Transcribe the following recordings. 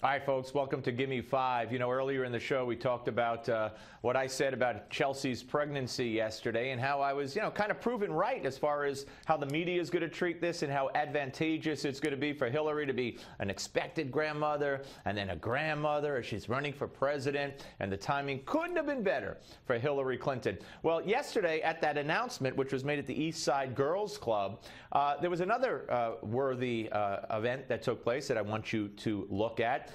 All right, folks, welcome to Gimme 5. You know, earlier in the show, we talked about what I said about Chelsea's pregnancy yesterday and how I was, kind of proven right as far as how the media is going to treat this and how advantageous it's going to be for Hillary to be an expected grandmother and then a grandmother as she's running for president. And the timing couldn't have been better for Hillary Clinton. Well, yesterday at that announcement, which was made at the East Side Girls Club, there was another worthy event that took place that I want you to look at.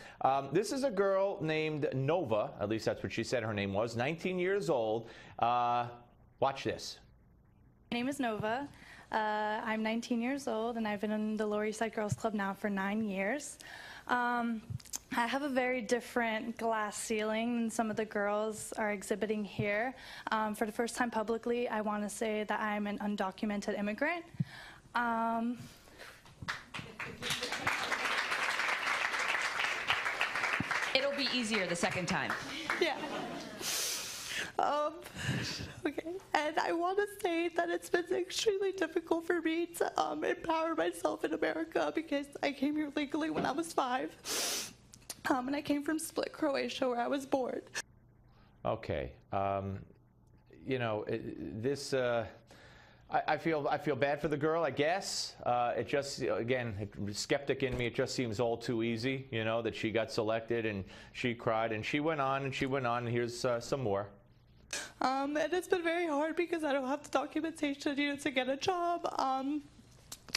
This is a girl named Nova, at least that's what she said her name was, 19 years old. Watch this. My name is Nova. I'm 19 years old, and I've been in the Lower East Side Girls Club now for 9 years. I have a very different glass ceiling than some of the girls are exhibiting here. For the first time publicly, I want to say that I'm an undocumented immigrant. It'll be easier the second time. Yeah. Okay. And I want to say that it's been extremely difficult for me to empower myself in America because I came here legally when I was 5. And I came from Split, Croatia, where I was born. Okay. I feel bad for the girl, I guess. It just, again, skeptic in me, it just seems all too easy, that she got selected and she cried and she went on and she went on. And here's some more. And it's been very hard because I don't have the documentation to get a job,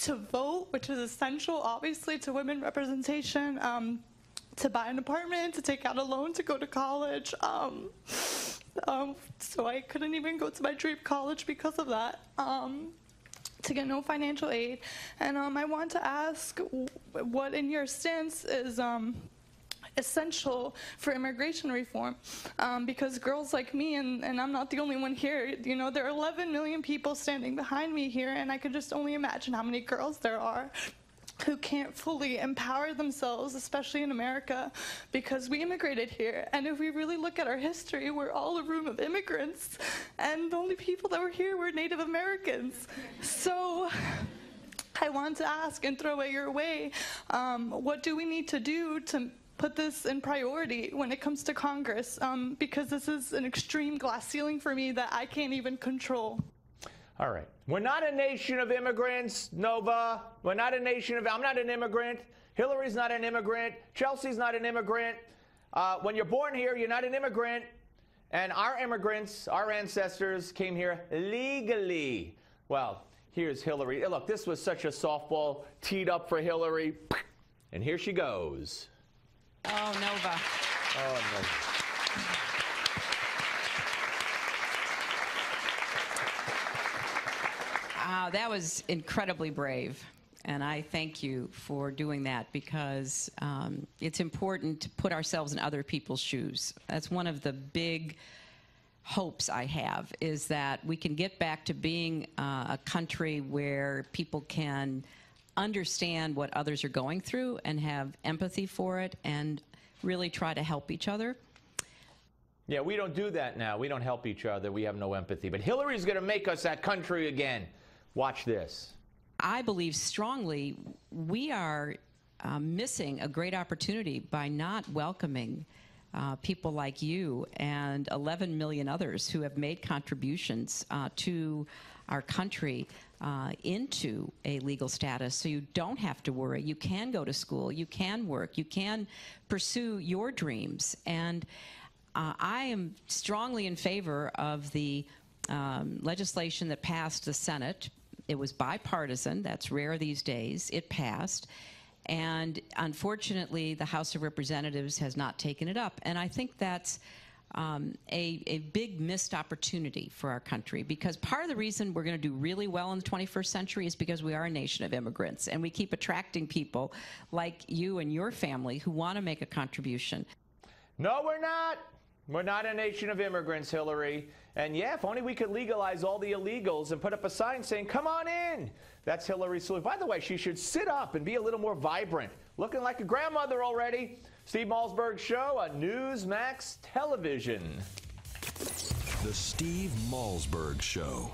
to vote, which is essential, obviously, to women representation, to buy an apartment, to take out a loan to go to college. So I couldn't even go to my dream college because of that, to get no financial aid. And I want to ask what in your stance is essential for immigration reform, because girls like me, and I'm not the only one here, there are 11 million people standing behind me here, and I could just only imagine how many girls there are who can't fully empower themselves, especially in America, because we immigrated here. And if we really look at our history, we're all a room of immigrants, and the only people that were here were Native Americans. So I want to ask and throw it your way, what do we need to do to put this in priority when it comes to Congress? Because this is an extreme glass ceiling for me that I can't even control. All right. We're not a nation of immigrants, Nova. We're not a nation of, I'm not an immigrant. Hillary's not an immigrant. Chelsea's not an immigrant. When you're born here, you're not an immigrant. And our immigrants, our ancestors, came here legally. Well, here's Hillary. Look, this was such a softball teed up for Hillary. And here she goes. Oh, Nova. Oh, Nova. That was incredibly brave, and I thank you for doing that, because it's important to put ourselves in other people's shoes. That's one of the big hopes I have, is that we can get back to being a country where people can understand what others are going through and have empathy for it and really try to help each other. Yeah, we don't do that now. We don't help each other. We have no empathy. But Hillary's going to make us that country again. Watch this. I believe strongly we are missing a great opportunity by not welcoming people like you and 11 million others who have made contributions to our country into a legal status, so you don't have to worry. You can go to school, you can work, you can pursue your dreams. And I am strongly in favor of the legislation that passed the Senate. It was bipartisan. That's rare these days. It passed. And unfortunately, the House of Representatives has not taken it up. And I think that's a big missed opportunity for our country, because part of the reason we're going to do really well in the 21st century is because we are a nation of immigrants, and we keep attracting people like you and your family who want to make a contribution. No, we're not. We're not a nation of immigrants, Hillary. And yeah, if only we could legalize all the illegals and put up a sign saying, come on in. That's Hillary's solution. By the way, she should sit up and be a little more vibrant. Looking like a grandmother already. Steve Malzberg Show on Newsmax Television. The Steve Malzberg Show.